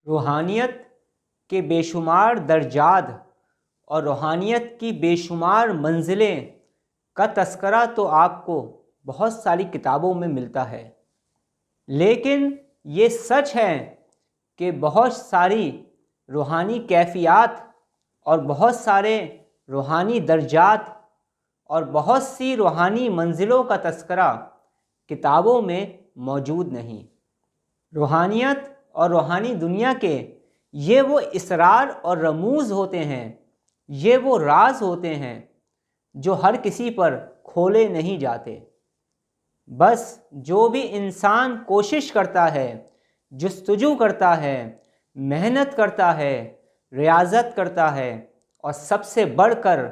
روحانیت کے بے شمار درجات اور روحانیت کی بے شمار منزلیں کا تذکرہ تو آپ کو بہت ساری کتابوں میں ملتا ہے، لیکن یہ سچ ہے کہ بہت ساری روحانی کیفیات اور بہت سارے روحانی درجات اور بہت سی روحانی منزلوں کا تذکرہ کتابوں میں موجود نہیں۔ روحانیت اور روحانی دنیا کے یہ وہ اسرار اور رموز ہوتے ہیں، یہ وہ راز ہوتے ہیں جو ہر کسی پر کھولے نہیں جاتے۔ بس جو بھی انسان کوشش کرتا ہے، جستجو کرتا ہے، محنت کرتا ہے، ریاضت کرتا ہے اور سب سے بڑھ کر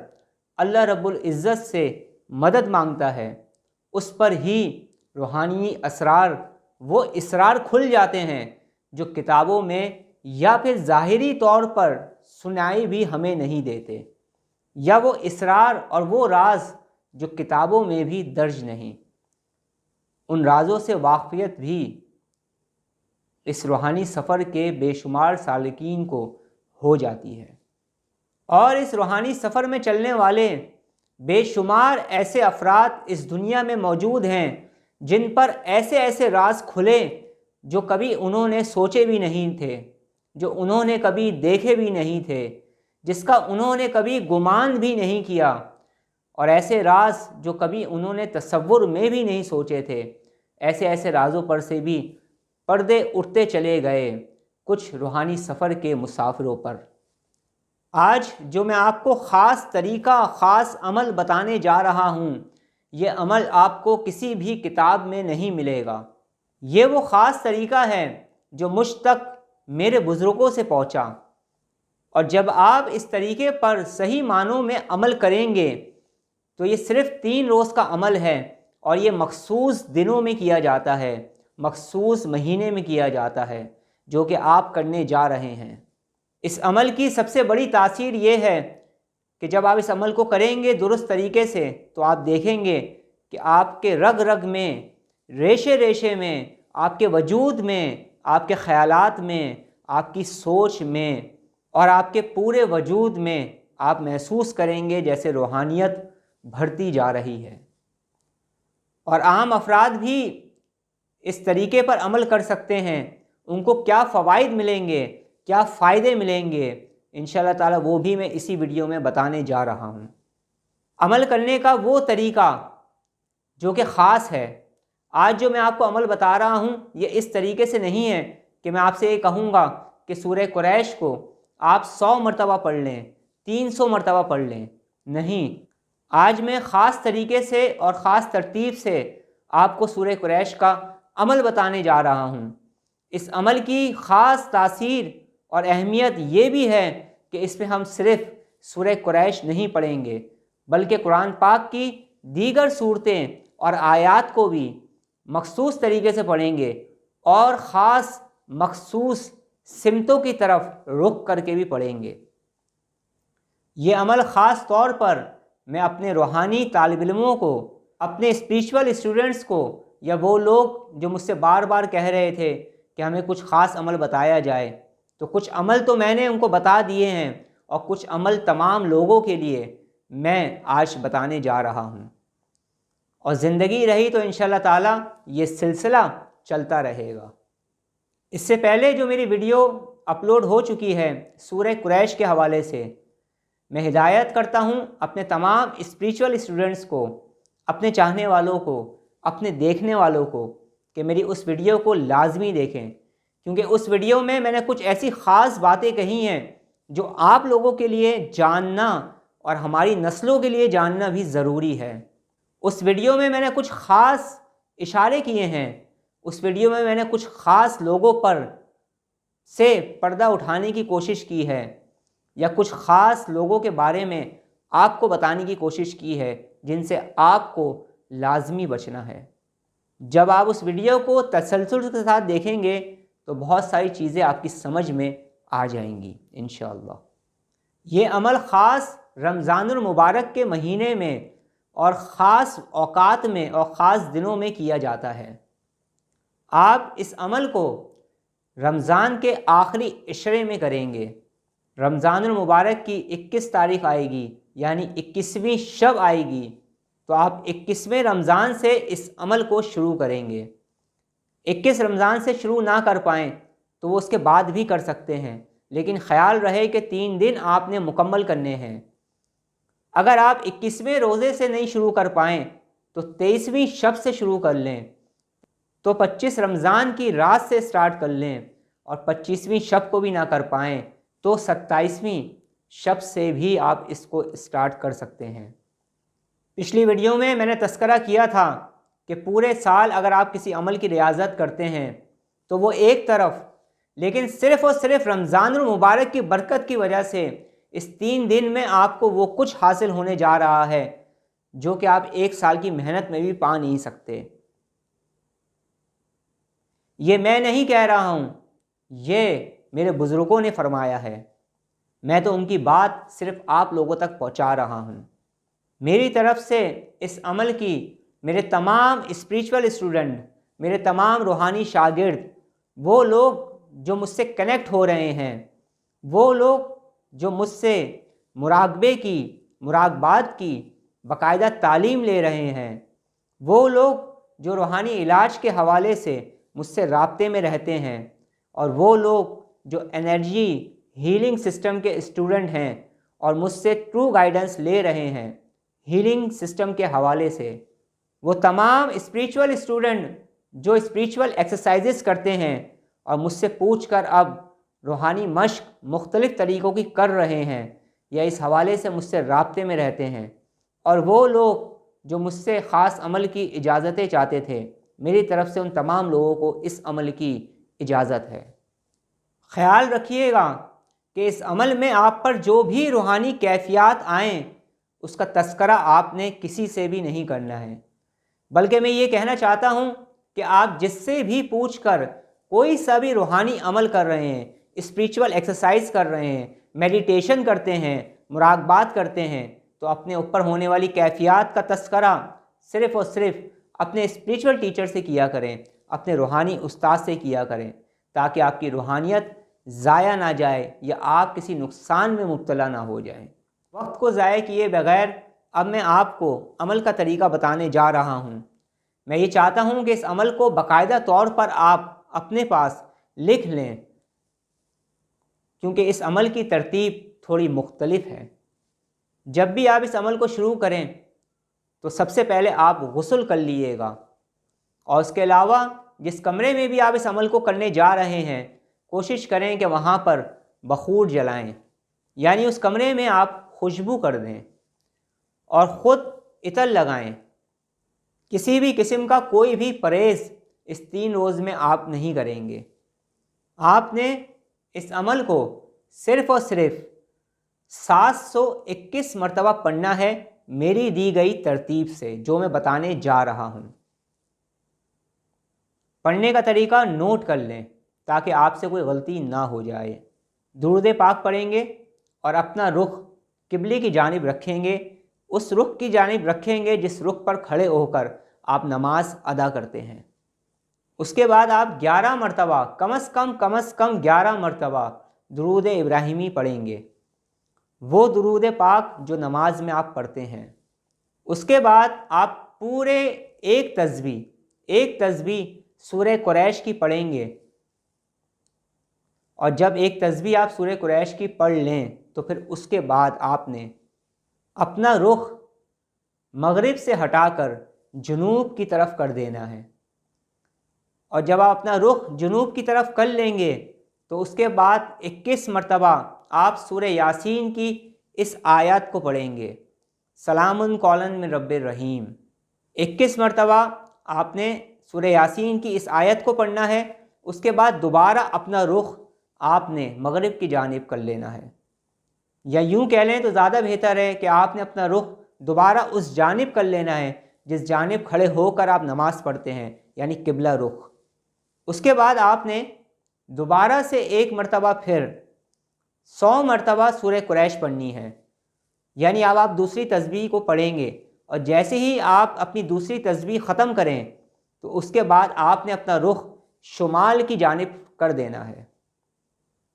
اللہ رب العزت سے مدد مانگتا ہے، اس پر ہی روحانی اسرار وہ اسرار کھل جاتے ہیں جو کتابوں میں یا پھر ظاہری طور پر سنائی بھی ہمیں نہیں دیتے، یا وہ اسرار اور وہ راز جو کتابوں میں بھی درج نہیں۔ ان رازوں سے واقفیت بھی اس روحانی سفر کے بے شمار سالکین کو ہو جاتی ہے، اور اس روحانی سفر میں چلنے والے بے شمار ایسے افراد اس دنیا میں موجود ہیں جن پر ایسے ایسے راز کھلے جو کبھی انہوں نے سوچے بھی نہیں تھے، جو انہوں نے کبھی دیکھے بھی نہیں تھے، جس کا انہوں نے کبھی گمان بھی نہیں کیا، اور ایسے راز جو کبھی انہوں نے تصور میں بھی نہیں سوچے تھے۔ ایسے ایسے رازوں پر سے بھی پردے اٹھتے چلے گئے کچھ روحانی سفر کے مسافروں پر۔ آج جو میں آپ کو خاص طریقہ، خاص عمل بتانے جا رہا ہوں، یہ عمل آپ کو کسی بھی کتاب میں نہیں ملے گا۔ یہ وہ خاص طریقہ ہے جو مجھ تک میرے بزرگوں سے پہنچا، اور جب آپ اس طریقے پر صحیح معنوں میں عمل کریں گے تو یہ صرف 3 روز کا عمل ہے، اور یہ مخصوص دنوں میں کیا جاتا ہے، مخصوص مہینے میں کیا جاتا ہے، جو کہ آپ کرنے جا رہے ہیں۔ اس عمل کی سب سے بڑی تاثیر یہ ہے کہ جب آپ اس عمل کو کریں گے درست طریقے سے تو آپ دیکھیں گے کہ آپ کے رگ رگ میں، ریشے ریشے میں، آپ کے وجود میں، آپ کے خیالات میں، آپ کی سوچ میں اور آپ کے پورے وجود میں آپ محسوس کریں گے جیسے روحانیت بڑھتی جا رہی ہے۔ اور عام افراد بھی اس طریقے پر عمل کر سکتے ہیں۔ ان کو کیا فوائد ملیں گے، کیا فائدے ملیں گے، انشاءاللہ تعالی وہ بھی میں اسی ویڈیو میں بتانے جا رہا ہوں۔ عمل کرنے کا وہ طریقہ جو کہ خاص ہے، آج جو میں آپ کو عمل بتا رہا ہوں یہ اس طریقے سے نہیں ہے کہ میں آپ سے یہ کہوں گا کہ سورہ قریش کو آپ 100 مرتبہ پڑھ لیں، 300 مرتبہ پڑھ لیں۔ نہیں، آج میں خاص طریقے سے اور خاص ترتیب سے آپ کو سورہ قریش کا عمل بتانے جا رہا ہوں۔ اس عمل کی خاص تاثیر اور اہمیت یہ بھی ہے کہ اس میں ہم صرف سورہ قریش نہیں پڑھیں گے بلکہ قرآن پاک کی دیگر صورتیں اور آیات کو بھی مخصوص طریقے سے پڑھیں گے، اور خاص مخصوص سمتوں کی طرف رخ کر کے بھی پڑھیں گے۔ یہ عمل خاص طور پر میں اپنے روحانی طالب علموں کو، اپنے اسپریچول اسٹوڈنٹس کو، یا وہ لوگ جو مجھ سے بار بار کہہ رہے تھے کہ ہمیں کچھ خاص عمل بتایا جائے، تو کچھ عمل تو میں نے ان کو بتا دیے ہیں، اور کچھ عمل تمام لوگوں کے لیے میں آج بتانے جا رہا ہوں، اور زندگی رہی تو انشاءاللہ تعالی یہ سلسلہ چلتا رہے گا۔ اس سے پہلے جو میری ویڈیو اپلوڈ ہو چکی ہے سورہ قریش کے حوالے سے، میں ہدایت کرتا ہوں اپنے تمام اسپریچول اسٹوڈنٹس کو، اپنے چاہنے والوں کو، اپنے دیکھنے والوں کو کہ میری اس ویڈیو کو لازمی دیکھیں، کیونکہ اس ویڈیو میں نے کچھ ایسی خاص باتیں کہی ہیں جو آپ لوگوں کے لیے جاننا اور ہماری نسلوں کے لیے جاننا بھی ضروری ہے۔ اس ویڈیو میں نے کچھ خاص اشارے کیے ہیں، اس ویڈیو میں نے کچھ خاص لوگوں پر سے پردہ اٹھانے کی کوشش کی ہے، یا کچھ خاص لوگوں کے بارے میں آپ کو بتانے کی کوشش کی ہے جن سے آپ کو لازمی بچنا ہے۔ جب آپ اس ویڈیو کو تسلسل کے ساتھ دیکھیں گے تو بہت ساری چیزیں آپ کی سمجھ میں آ جائیں گی انشاءاللہ۔ یہ عمل خاص رمضان المبارک کے مہینے میں اور خاص اوقات میں اور خاص دنوں میں کیا جاتا ہے۔ آپ اس عمل کو رمضان کے آخری عشرے میں کریں گے۔ رمضان المبارک کی 21 تاریخ آئے گی، یعنی 21ویں شب آئے گی، تو آپ 21ویں رمضان سے اس عمل کو شروع کریں گے۔ 21 رمضان سے شروع نہ کر پائیں تو وہ اس کے بعد بھی کر سکتے ہیں، لیکن خیال رہے کہ 3 دن آپ نے مکمل کرنے ہیں۔ اگر آپ 21ویں روزے سے نہیں شروع کر پائیں تو 23ویں شب سے شروع کر لیں، تو 25 رمضان کی رات سے سٹارٹ کر لیں، اور 25ویں شب کو بھی نہ کر پائیں تو 27ویں شب سے بھی آپ اس کو سٹارٹ کر سکتے ہیں۔ پچھلی ویڈیو میں نے تذکرہ کیا تھا کہ پورے سال اگر آپ کسی عمل کی ریاضت کرتے ہیں تو وہ ایک طرف، لیکن صرف اور صرف رمضان المبارک کی برکت کی وجہ سے اس 3 دن میں آپ کو وہ کچھ حاصل ہونے جا رہا ہے جو کہ آپ 1 سال کی محنت میں بھی پا نہیں سکتے۔ یہ میں نہیں کہہ رہا ہوں، یہ میرے بزرگوں نے فرمایا ہے، میں تو ان کی بات صرف آپ لوگوں تک پہنچا رہا ہوں۔ میری طرف سے اس عمل کی میرے تمام اسپریچول اسٹوڈنٹ، میرے تمام روحانی شاگرد، وہ لوگ جو مجھ سے کنیکٹ ہو رہے ہیں، وہ لوگ جو مجھ سے مراقبے کی، مراقبات کی باقاعدہ تعلیم لے رہے ہیں، وہ لوگ جو روحانی علاج کے حوالے سے مجھ سے رابطے میں رہتے ہیں، اور وہ لوگ جو انرجی ہیلنگ سسٹم کے اسٹوڈنٹ ہیں اور مجھ سے ٹرو گائیڈنس لے رہے ہیں ہیلنگ سسٹم کے حوالے سے، وہ تمام اسپریچول اسٹوڈنٹ جو اسپریچول ایکسرسائزز کرتے ہیں اور مجھ سے پوچھ کر اب روحانی مشق مختلف طریقوں کی کر رہے ہیں یا اس حوالے سے مجھ سے رابطے میں رہتے ہیں، اور وہ لوگ جو مجھ سے خاص عمل کی اجازتیں چاہتے تھے، میری طرف سے ان تمام لوگوں کو اس عمل کی اجازت ہے۔ خیال رکھیے گا کہ اس عمل میں آپ پر جو بھی روحانی کیفیات آئیں اس کا تذکرہ آپ نے کسی سے بھی نہیں کرنا ہے، بلکہ میں یہ کہنا چاہتا ہوں کہ آپ جس سے بھی پوچھ کر کوئی سا بھی روحانی عمل کر رہے ہیں، اسپریچول ایکسرسائز کر رہے ہیں، میڈیٹیشن کرتے ہیں، مراقبات کرتے ہیں، تو اپنے اوپر ہونے والی کیفیات کا تذکرہ صرف اور صرف اپنے اسپریچول ٹیچر سے کیا کریں، اپنے روحانی استاد سے کیا کریں، تاکہ آپ کی روحانیت ضائع نہ جائے یا آپ کسی نقصان میں مبتلا نہ ہو جائیں۔ وقت کو ضائع کیے بغیر اب میں آپ کو عمل کا طریقہ بتانے جا رہا ہوں۔ میں یہ چاہتا ہوں کہ اس عمل کو باقاعدہ طور پر آپ اپنے پاس لکھ لیں، کیونکہ اس عمل کی ترتیب تھوڑی مختلف ہے۔ جب بھی آپ اس عمل کو شروع کریں تو سب سے پہلے آپ غسل کر لیجیے گا، اور اس کے علاوہ جس کمرے میں بھی آپ اس عمل کو کرنے جا رہے ہیں کوشش کریں کہ وہاں پر بخور جلائیں، یعنی اس کمرے میں آپ خوشبو کر دیں اور خود عطر لگائیں۔ کسی بھی قسم کا کوئی بھی پرہیز اس 3 روز میں آپ نہیں کریں گے۔ آپ نے اس عمل کو صرف اور صرف 721 مرتبہ پڑھنا ہے میری دی گئی ترتیب سے جو میں بتانے جا رہا ہوں۔ پڑھنے کا طریقہ نوٹ کر لیں تاکہ آپ سے کوئی غلطی نہ ہو جائے۔ درود پاک پڑھیں گے اور اپنا رخ قبلے کی جانب رکھیں گے، اس رخ کی جانب رکھیں گے جس رخ پر کھڑے ہو کر آپ نماز ادا کرتے ہیں۔ اس کے بعد آپ 11 مرتبہ کم از کم 11 مرتبہ درود ابراہیمی پڑھیں گے، وہ درود پاک جو نماز میں آپ پڑھتے ہیں۔ اس کے بعد آپ پورے ایک تسبیح سورہ قریش کی پڑھیں گے، اور جب ایک تسبیح آپ سورہ قریش کی پڑھ لیں تو پھر اس کے بعد آپ نے اپنا رخ مغرب سے ہٹا کر جنوب کی طرف کر دینا ہے، اور جب آپ اپنا رخ جنوب کی طرف کر لیں گے تو اس کے بعد 21 مرتبہ آپ سورہ یاسین کی اس آیت کو پڑھیں گے، سلام قولا من رب الرحیم۔ 21 مرتبہ آپ نے سورہ یاسین کی اس آیت کو پڑھنا ہے۔ اس کے بعد دوبارہ اپنا رخ آپ نے مغرب کی جانب کر لینا ہے، یا یوں کہہ لیں تو زیادہ بہتر ہے کہ آپ نے اپنا رخ دوبارہ اس جانب کر لینا ہے جس جانب کھڑے ہو کر آپ نماز پڑھتے ہیں، یعنی قبلہ رخ۔ اس کے بعد آپ نے دوبارہ سے 1 مرتبہ پھر 100 مرتبہ سورہ قریش پڑھنی ہے، یعنی اب آپ دوسری تسبیح کو پڑھیں گے، اور جیسے ہی آپ اپنی دوسری تسبیح ختم کریں تو اس کے بعد آپ نے اپنا رخ شمال کی جانب کر دینا ہے۔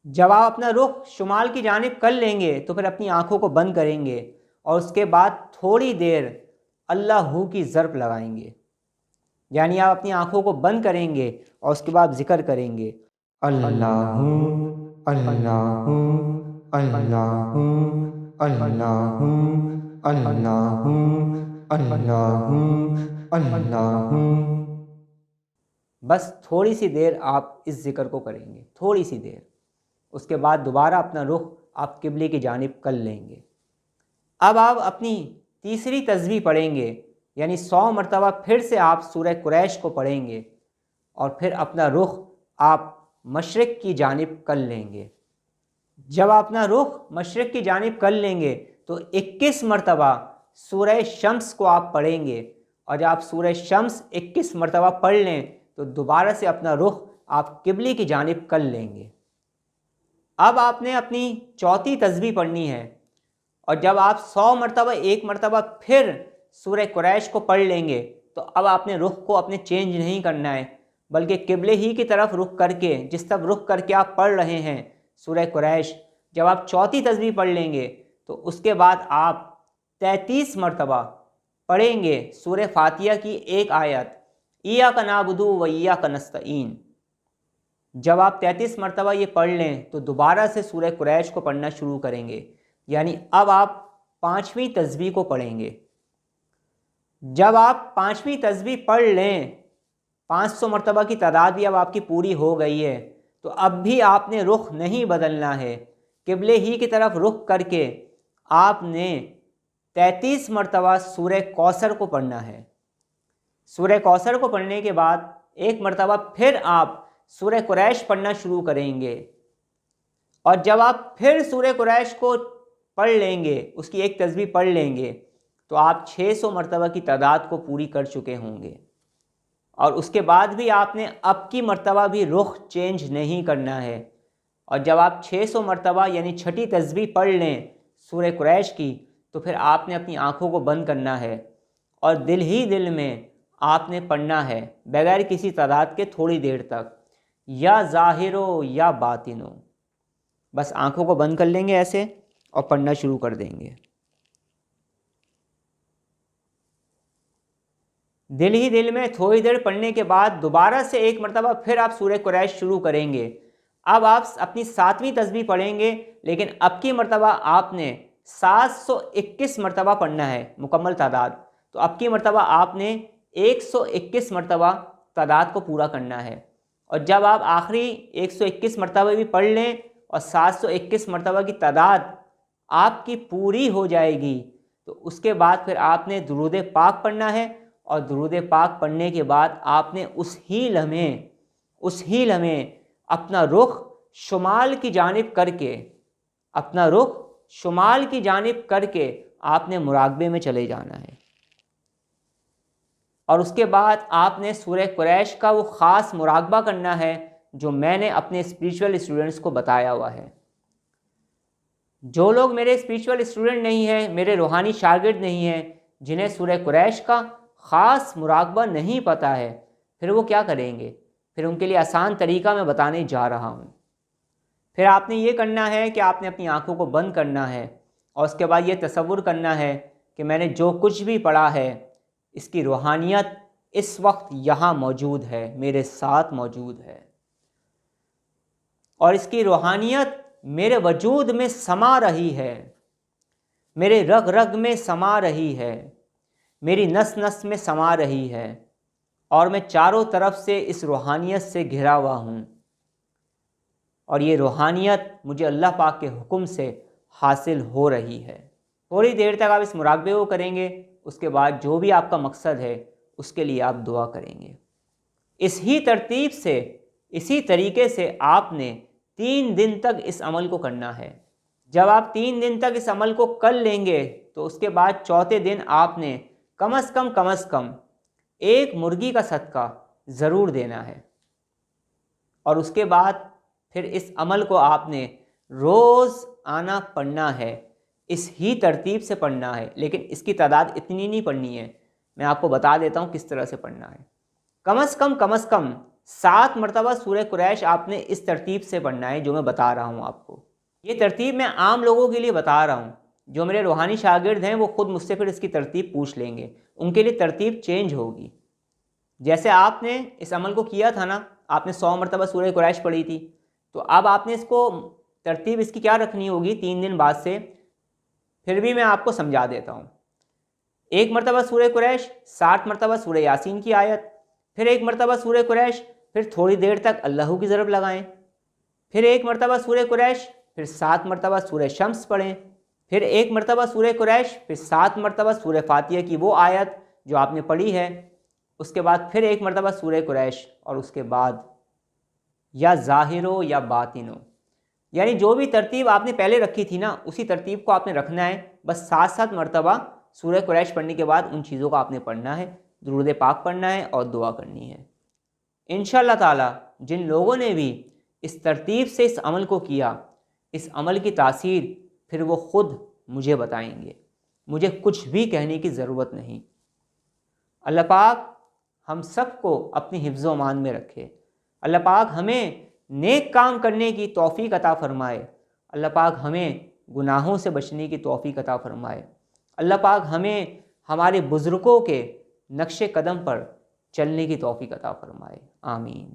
جب آپ اپنا رخ شمال کی جانب کر لیں گے تو پھر اپنی آنکھوں کو بند کریں گے اور اس کے بعد تھوڑی دیر اللہ کی ضرب لگائیں گے، یعنی آپ اپنی آنکھوں کو بند کریں گے اور اس کے بعد ذکر کریں گے اللہ اللہ اللہ اللہ اللہ اللہ اللہ۔ بس تھوڑی سی دیر آپ اس ذکر کو کریں گے، تھوڑی سی دیر، اس کے بعد دوبارہ اپنا رخ آپ قبلے کی جانب کر لیں گے۔ اب آپ اپنی تیسری تسبیح پڑھیں گے، یعنی 100 مرتبہ پھر سے آپ سورہ قریش کو پڑھیں گے اور پھر اپنا رخ آپ مشرق کی جانب کر لیں گے۔ جب آپ اپنا رخ مشرق کی جانب کر لیں گے تو 21 مرتبہ سورہ شمس کو آپ پڑھیں گے، اور جب آپ سورہ شمس 21 مرتبہ پڑھ لیں تو دوبارہ سے اپنا رخ آپ قبلے کی جانب کر لیں گے۔ اب آپ نے اپنی چوتھی تسبیح پڑھنی ہے، اور جب آپ 100 مرتبہ ایک مرتبہ پھر سورہ قریش کو پڑھ لیں گے تو اب آپ نے رخ کو اپنے چینج نہیں کرنا ہے، بلکہ قبلے ہی کی طرف رخ کر کے، جس طرف رخ کر کے آپ پڑھ رہے ہیں سورہ قریش، جب آپ چوتھی تسبیح پڑھ لیں گے تو اس کے بعد آپ 33 مرتبہ پڑھیں گے سورہ فاتحہ کی ایک آیت، ایاک نعبد و ایاک نستعین۔ جب آپ 33 مرتبہ یہ پڑھ لیں تو دوبارہ سے سورہ قریش کو پڑھنا شروع کریں گے، یعنی اب آپ 5ویں تسبیح کو پڑھیں گے۔ جب آپ 5ویں تسبیح پڑھ لیں، 500 مرتبہ کی تعداد بھی اب آپ کی پوری ہو گئی ہے، تو اب بھی آپ نے رخ نہیں بدلنا ہے، قبلے ہی کی طرف رخ کر کے آپ نے 33 مرتبہ سورہ کوثر کو پڑھنا ہے۔ سورہ کوثر کو پڑھنے کے بعد ایک مرتبہ پھر آپ سورہ قریش پڑھنا شروع کریں گے، اور جب آپ پھر سورہ قریش کو پڑھ لیں گے، اس کی ایک تسبیح پڑھ لیں گے، تو آپ 600 مرتبہ کی تعداد کو پوری کر چکے ہوں گے، اور اس کے بعد بھی آپ نے اب کی مرتبہ بھی رخ چینج نہیں کرنا ہے۔ اور جب آپ 600 مرتبہ یعنی چھٹی تسبیح پڑھ لیں سورہ قریش کی تو پھر آپ نے اپنی آنکھوں کو بند کرنا ہے اور دل ہی دل میں آپ نے پڑھنا ہے بغیر کسی تعداد کے تھوڑی دیر تک، یا ظاہرو یا باطنو۔ بس آنکھوں کو بند کر لیں گے ایسے اور پڑھنا شروع کر دیں گے۔ دل ہی دل میں تھوڑی دیر پڑھنے کے بعد دوبارہ سے ایک مرتبہ پھر آپ سورہ قریش شروع کریں گے۔ اب آپ اپنی 7ویں تسبیح پڑھیں گے، لیکن اب کی مرتبہ آپ نے 721 مرتبہ پڑھنا ہے مکمل تعداد، تو اب کی مرتبہ آپ نے 121 مرتبہ تعداد کو پورا کرنا ہے۔ اور جب آپ آخری 121 مرتبہ بھی پڑھ لیں اور 721 مرتبہ کی تعداد آپ کی پوری ہو جائے گی تو اس کے بعد پھر آپ نے درود پاک پڑھنا ہے، اور درود پاک پڑھنے کے بعد آپ نے اس ہی لمحے اپنا رخ شمال کی جانب کر کے آپ نے مراقبے میں چلے جانا ہے، اور اس کے بعد آپ نے سورہ قریش کا وہ خاص مراقبہ کرنا ہے جو میں نے اپنے اسپریچول اسٹوڈنٹس کو بتایا ہوا ہے۔ جو لوگ میرے اسپریچول اسٹوڈنٹ نہیں ہیں، میرے روحانی شاگرد نہیں ہیں، جنہیں سورہ قریش کا خاص مراقبہ نہیں پتہ ہے، پھر وہ کیا کریں گے؟ پھر ان کے لیے آسان طریقہ میں بتانے جا رہا ہوں۔ پھر آپ نے یہ کرنا ہے کہ آپ نے اپنی آنکھوں کو بند کرنا ہے، اور اس کے بعد یہ تصور کرنا ہے کہ میں نے جو کچھ بھی پڑھا ہے اس کی روحانیت اس وقت یہاں موجود ہے، میرے ساتھ موجود ہے، اور اس کی روحانیت میرے وجود میں سما رہی ہے، میرے رگ رگ میں سما رہی ہے، میری نس نس میں سما رہی ہے، اور میں چاروں طرف سے اس روحانیت سے گھرا ہوا ہوں، اور یہ روحانیت مجھے اللہ پاک کے حکم سے حاصل ہو رہی ہے۔ تھوڑی دیر تک آپ اس مراقبے کو کریں گے، اس کے بعد جو بھی آپ کا مقصد ہے اس کے لیے آپ دعا کریں گے۔ اسی ترتیب سے، اسی طریقے سے آپ نے 3 دن تک اس عمل کو کرنا ہے۔ جب آپ 3 دن تک اس عمل کو کر لیں گے تو اس کے بعد چوتھے دن آپ نے کم از کم ایک مرغی کا صدقہ ضرور دینا ہے، اور اس کے بعد پھر اس عمل کو آپ نے روز آنا پڑھنا ہے، اس ہی ترتیب سے پڑھنا ہے، لیکن اس کی تعداد اتنی نہیں پڑھنی ہے، میں آپ کو بتا دیتا ہوں کس طرح سے پڑھنا ہے۔ کم از کم 7 مرتبہ سورہ قریش آپ نے اس ترتیب سے پڑھنا ہے جو میں بتا رہا ہوں آپ کو. یہ ترتیب میں عام لوگوں کے لیے بتا رہا ہوں. جو میرے روحانی شاگرد ہیں وہ خود مجھ سے پھر اس کی ترتیب پوچھ لیں گے, ان کے لیے ترتیب چینج ہوگی. جیسے آپ نے اس عمل کو کیا تھا نا, آپ نے 100 مرتبہ سورہ قریش پڑھی تھی, تو اب آپ نے اس کو ترتیب اس کی کیا رکھنی ہوگی 3 دن بعد سے. پھر بھی میں آپ کو سمجھا دیتا ہوں. 1 مرتبہ سورہ قریش, 60 مرتبہ سورہ یاسین کی آیت, پھر 1 مرتبہ سورہ قریش, پھر تھوڑی دیر تک اللہ کی ضرب لگائیں, پھر 1 مرتبہ سورہ قریش, پھر 7 مرتبہ سورہ شمس پڑھیں, پھر 1 مرتبہ سورہ قریش, پھر 7 مرتبہ سورہ فاتحہ کی وہ آیت جو آپ نے پڑھی ہے, اس کے بعد پھر 1 مرتبہ سورہ قریش, اور اس کے بعد یا ظاہر ہو یا باطن ہو, یعنی جو بھی ترتیب آپ نے پہلے رکھی تھی نا اسی ترتیب کو آپ نے رکھنا ہے. بس 7 مرتبہ سورہ قریش پڑھنے کے بعد ان چیزوں کو آپ نے پڑھنا ہے, درود پاک پڑھنا ہے اور دعا کرنی ہے. انشاءاللہ تعالی جن لوگوں نے بھی اس ترتیب سے اس عمل کو کیا, اس عمل کی تاثیر پھر وہ خود مجھے بتائیں گے, مجھے کچھ بھی کہنے کی ضرورت نہیں. اللہ پاک ہم سب کو اپنی حفظ و امان میں رکھے. اللہ پاک ہمیں نیک کام کرنے کی توفیق عطا فرمائے. اللہ پاک ہمیں گناہوں سے بچنے کی توفیق عطا فرمائے. اللہ پاک ہمیں ہمارے بزرگوں کے نقش قدم پر چلنے کی توفیق عطا فرمائے. آمین.